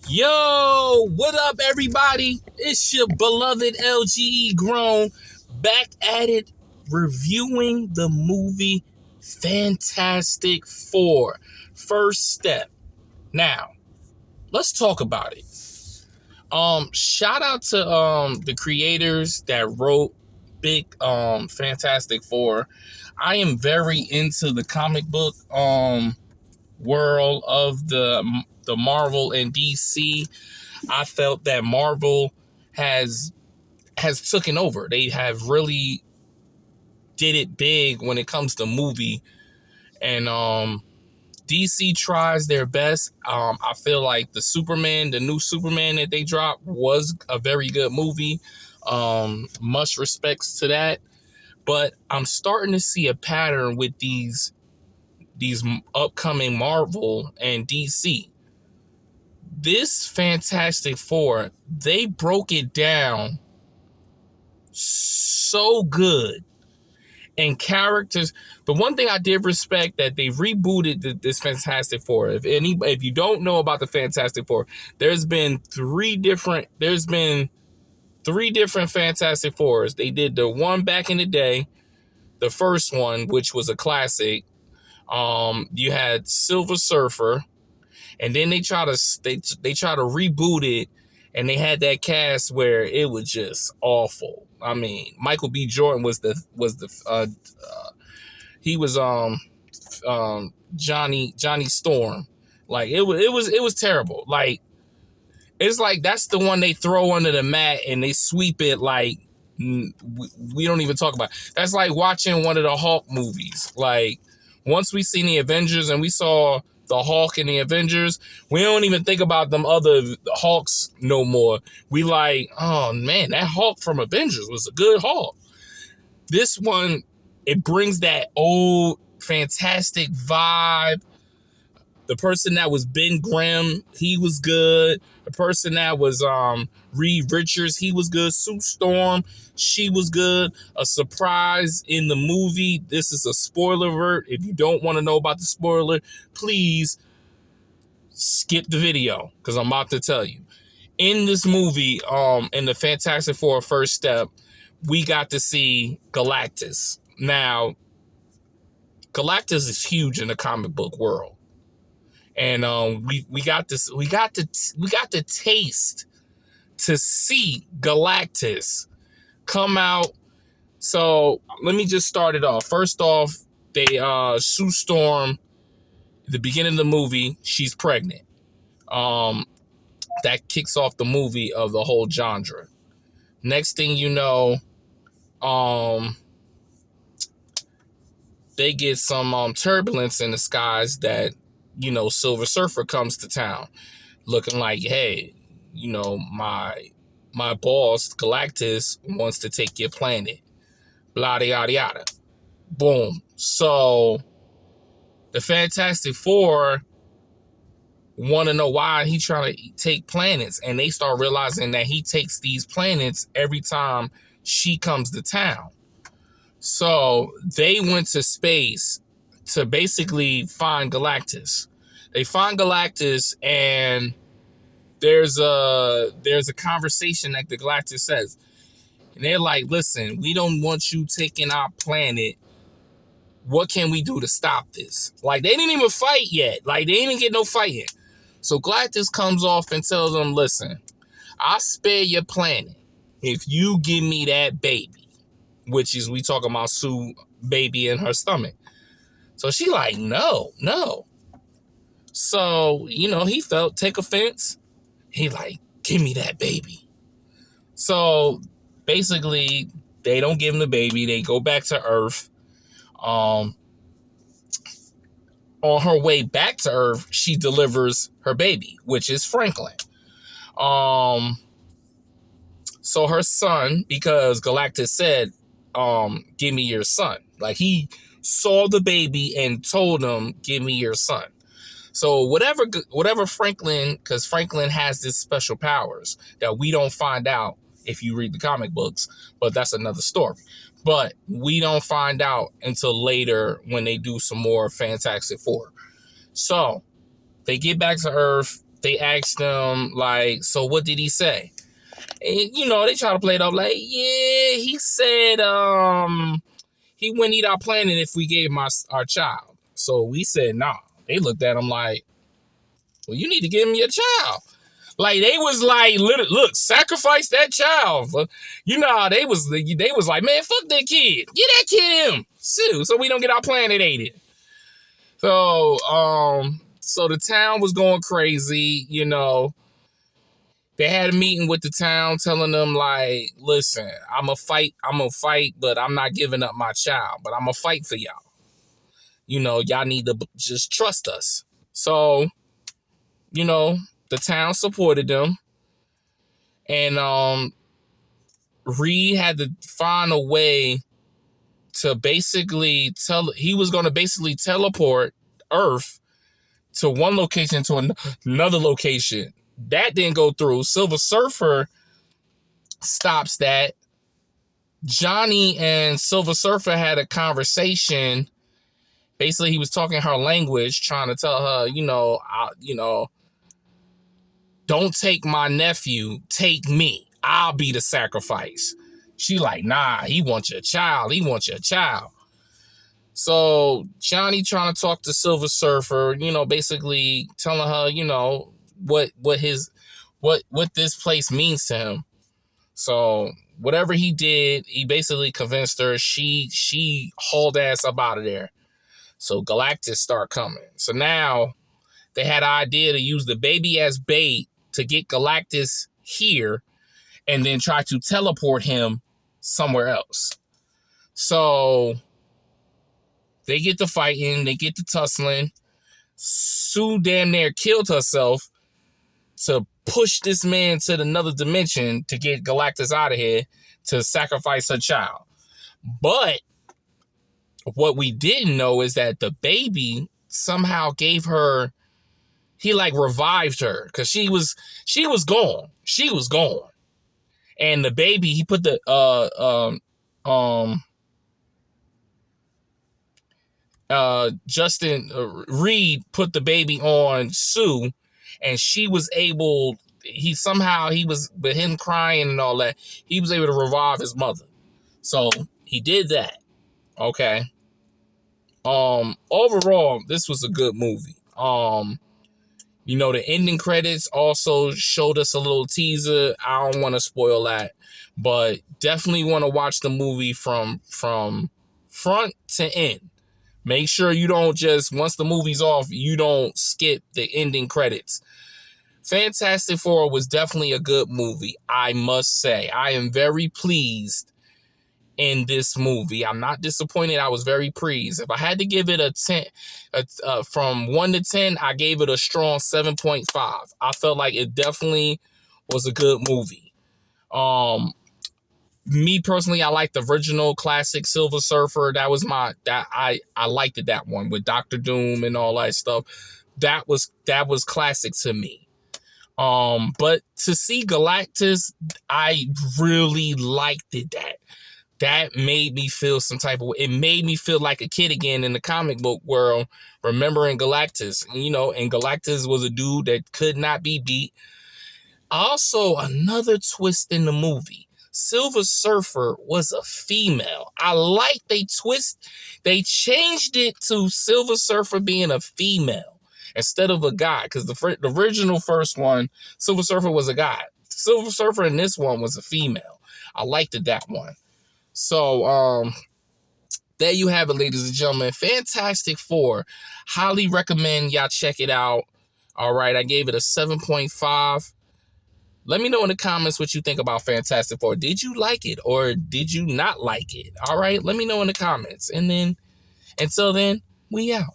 Yo, what up, everybody? It's your beloved LGE Grown back at it, reviewing the movie Fantastic Four. First step. Now, let's talk about it. Shout out to the creators that wrote Big Fantastic Four. I am very into the comic book world of the Marvel and DC. I felt that Marvel has taken over. They have really did it big when it comes to movie, and DC tries their best. I feel like the new Superman that they dropped was a very good movie. Much respects to that, but I'm starting to see a pattern with these upcoming Marvel and DC. This Fantastic Four, they broke it down so good. And characters, the one thing I did respect that they rebooted this Fantastic Four. If you don't know about the Fantastic Four, there's been three different Fantastic Fours. They did the one back in the day, the first one, which was a classic. You had Silver Surfer, and then they try to reboot it, and they had that cast where it was just awful. I mean, Michael B. Jordan was Johnny Storm. Like it was terrible. Like it's like that's the one they throw under the mat and they sweep it like we don't even talk about it. That's like watching one of the Hulk movies. Like once we seen the Avengers and we saw the Hulk in the Avengers, we don't even think about them other Hulks no more. We like, oh man, that Hulk from Avengers was a good Hulk. This one, it brings that old fantastic vibe. The person that was Ben Grimm, he was good. The person that was Reed Richards, he was good. Sue Storm, she was good. A surprise in the movie. This is a spoiler alert. If you don't want to know about the spoiler, please skip the video because I'm about to tell you. In this movie, in the Fantastic Four First Step, we got to see Galactus. Now, Galactus is huge in the comic book world. And we got to taste to see Galactus come out. So let me just start it off. First off, they Sue Storm, at the beginning of the movie, she's pregnant. That kicks off the movie of the whole genre. Next thing you know, they get some turbulence in the skies that, you know, Silver Surfer comes to town looking like, hey, you know, my boss, Galactus, wants to take your planet. Blah, yada, yada. Boom. So the Fantastic Four want to know why he trying to take planets. And they start realizing that he takes these planets every time she comes to town. So they went to space to basically find Galactus. They find Galactus, and there's a conversation that the Galactus says. And they're like, listen, we don't want you taking our planet. What can we do to stop this? Like, they didn't even fight yet. Like, they didn't get no fighting. So Galactus comes off and tells them, listen, I'll spare your planet if you give me that baby, which is, we talking about Sue baby in her stomach. So she like, no. So, you know, he take offense. He like, give me that baby. So basically, they don't give him the baby. They go back to Earth. On her way back to Earth, she delivers her baby, which is Franklin. So her son, because Galactus said, give me your son. Like, he saw the baby and told him, give me your son. So whatever Franklin, because Franklin has this special powers that we don't find out if you read the comic books, but that's another story. But we don't find out until later when they do some more Fantastic Four. So they get back to Earth. they asked him, like, so what did he say? And, you know, they try to play it off like, yeah, he said he wouldn't eat our planet if we gave him our child. So we said, nah. They looked at him like, well, you need to give him your child. Like, they was like, look, sacrifice that child. You know, they was like, man, fuck that kid. Get that kid him. So we don't get our planet aided. So, so the town was going crazy, you know. They had a meeting with the town telling them, like, listen, I'm going to fight, but I'm not giving up my child. But I'm going to fight for y'all. You know, y'all need to just trust us. So, you know, the town supported them. And Reed had to find a way to basically he was going to basically teleport Earth to one location to another location. That didn't go through. Silver Surfer stops that. Johnny and Silver Surfer had a conversation. Basically, he was talking her language, trying to tell her, don't take my nephew, take me. I'll be the sacrifice. She like, nah, he wants your child. He wants your child. So Johnny trying to talk to Silver Surfer, you know, basically telling her, you know, what this place means to him. So whatever he did, he basically convinced her. She hauled ass up out of there. So Galactus start coming. So now they had an idea to use the baby as bait to get Galactus here and then try to teleport him somewhere else. So they get to fighting, they get to tussling. Sue damn near killed herself to push this man to another dimension to get Galactus out of here to sacrifice her child. But what we didn't know is that the baby somehow gave her, he like revived her because she was gone. She was gone. And the baby, he put the Justin Reed put the baby on Sue, and she was able, with him crying and all that, he was able to revive his mother. So he did that. Okay. Overall, this was a good movie. You know, the ending credits also showed us a little teaser. I don't want to spoil that, but definitely want to watch the movie from front to end. Make sure you don't just, once the movie's off, you don't skip the ending credits. Fantastic Four was definitely a good movie, I must say. I am very pleased in this movie. I'm not disappointed. I was very pleased. If I had to give it a 10, from 1 to 10, I gave it a strong 7.5. I felt like it definitely was a good movie. Me personally, I like the original classic Silver Surfer. That was I liked it, that one with Dr. Doom and all that stuff. That was classic to me. But to see Galactus, I really liked it. That made me feel some type of way. It made me feel like a kid again in the comic book world, remembering Galactus. And Galactus was a dude that could not be beat. Also, another twist in the movie. Silver Surfer was a female. I like they changed it to Silver Surfer being a female instead of a guy. Because the original first one, Silver Surfer was a guy. Silver Surfer in this one was a female. I liked it, that one. So, there you have it, ladies and gentlemen. Fantastic Four. Highly recommend y'all check it out. All right, I gave it a 7.5. Let me know in the comments what you think about Fantastic Four. Did you like it or did you not like it? All right, let me know in the comments. And then, until then, we out.